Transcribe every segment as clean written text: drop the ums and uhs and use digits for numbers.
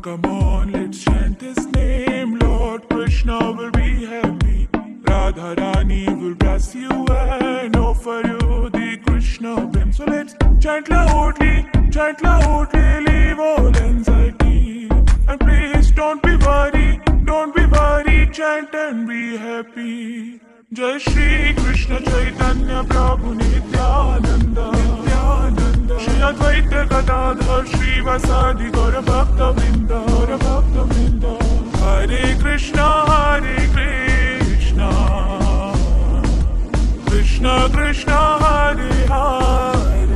come on, let's chant his name. Lord Krishna will be happy. Radha Rani will bless you and offer you the Krishna prem. So let's chant loudly, leave all anxiety. And please don't be worried, chant and be happy. Jai Shri Krishna Chaitanya Prabhu Nityananda, Shri Advaita Gadadhar Shri Vasadi Gaura Bhakta Vrinda, Hare Krishna, Krishna Krishna, Hare Hare,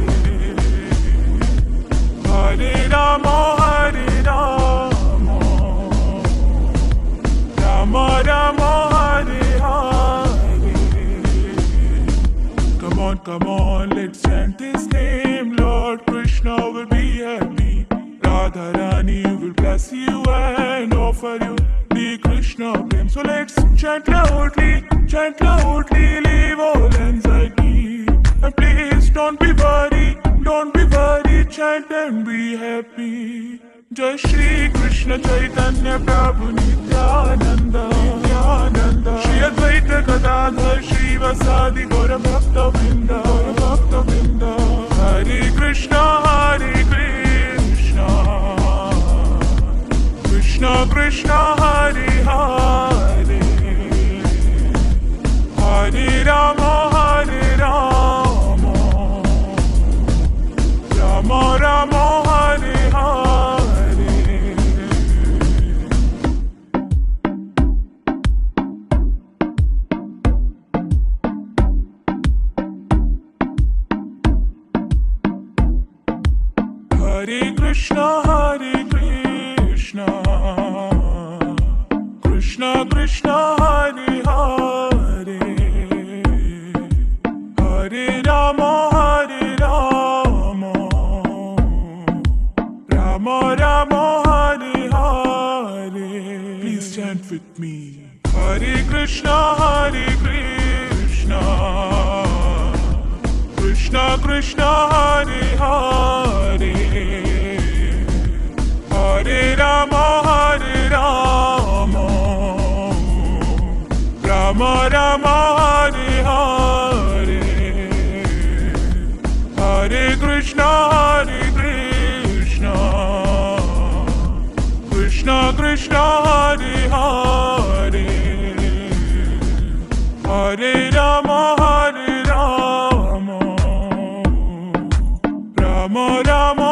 Hare Rama, Rama Rama, Hare Hare. Come on, let's chant his name. Lord Krishna will be happy. Radha Rani will bless you and offer you the Krishna prem. So let's chant loudly, leave all anxiety. And please don't be worried, chant and be happy. Jai Shri Krishna Chaitanya Prabhu Nityananda, Shri Advaita Gadadhar Shri Vasadi Gaura Bhakta Vrinda, Hare Krishna, Krishna Krishna, Hare Hare, Hare Rama, Rama Rama, Hare Hare. Hare Krishna, Krishna Krishna, Hare Hare, Hare Rama, Rama Rama, Hare Hare. Please chant with me. Hare Krishna, Krishna Krishna, Hare Hare, Hare Rama, Rama Rama, Hare Hare, Hare Krishna, Krishna Krishna, Hare Hare, Hare Rama, Rama Rama,